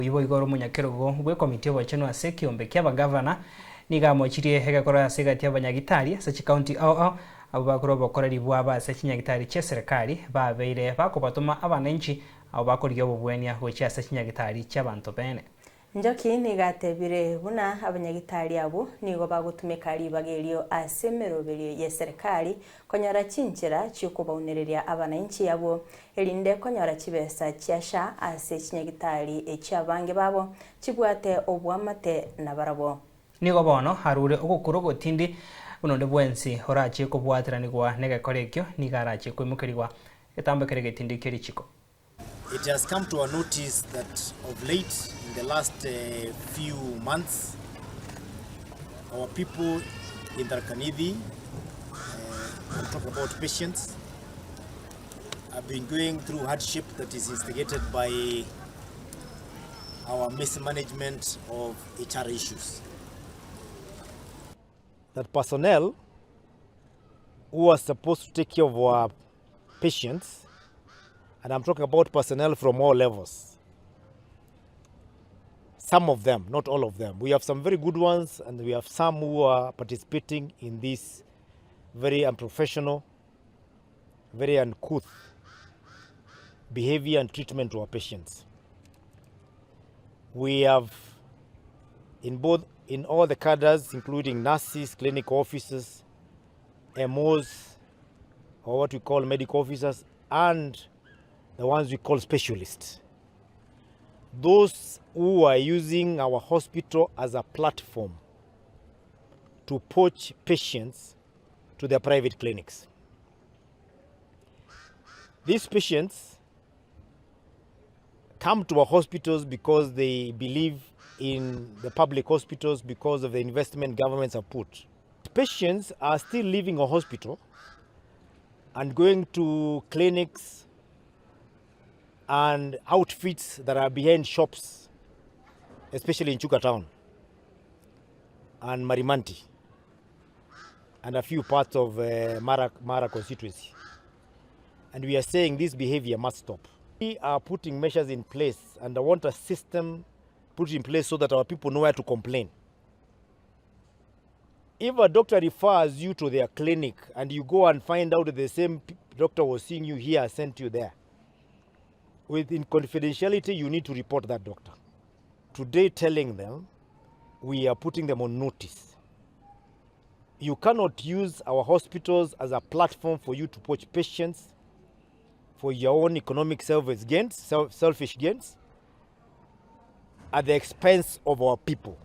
ibo igoro munyakerogo gwe komite wacheno ase kiombe kia bagavana niga mochirie hegakora ase gati Abanyagitari ase county abo bakoro bokoreri bwaba ase chinyagitari che serikali babeire bakobatuma abananchi abo bakoriyo obubwenia gochi ase chinyagitari cy'abantu bene. Njoki nigatebire buna Abanyagitari abo nigo bagutumika ribagerio ase meroberio ya serikali konyora chinchira cy'ukubaunereria abananchi abo elinde konyora chibesa cyasha ase chinyagitari echabange babo chibwate obwamate na barabo nigo bono harure ogukuru gotindi bunonde bwensi horache kubwatiranigwa negekorekyo nigarache kwimukirigwa etambekere getindi kerichiko. It has come to our notice that of late, in the last few months, our people in Tharaka-Nithi, I'm talking about patients, have been going through hardship that is instigated by our mismanagement of HR issues. That personnel who are supposed to take care of our patients, and I'm talking about personnel from all levels. Some of them, not all of them. We have some very good ones, and we have some who are participating in this very unprofessional, very uncouth behavior and treatment to our patients. We have in all the cadres, including nurses, clinic officers, MOs, or what we call medical officers, and the ones we call specialists. Those who are using our hospital as a platform to poach patients to their private clinics. These patients come to our hospitals because they believe in the public hospitals because of the investment governments have put. Patients are still leaving a hospital and going to clinics and outfits that are behind shops, especially in Chuka town and Marimanti and a few parts of Mara constituency. And we are saying this behavior must stop. We are putting measures in place, and I want a system put in place so that our people know where to complain. If a doctor refers you to their clinic and you go and find out that the same doctor was seeing you here, sent you there, within confidentiality, you need to report that doctor. Today, telling them, we are putting them on notice. You cannot use our hospitals as a platform for you to poach patients for your own economic selfish gains at the expense of our people.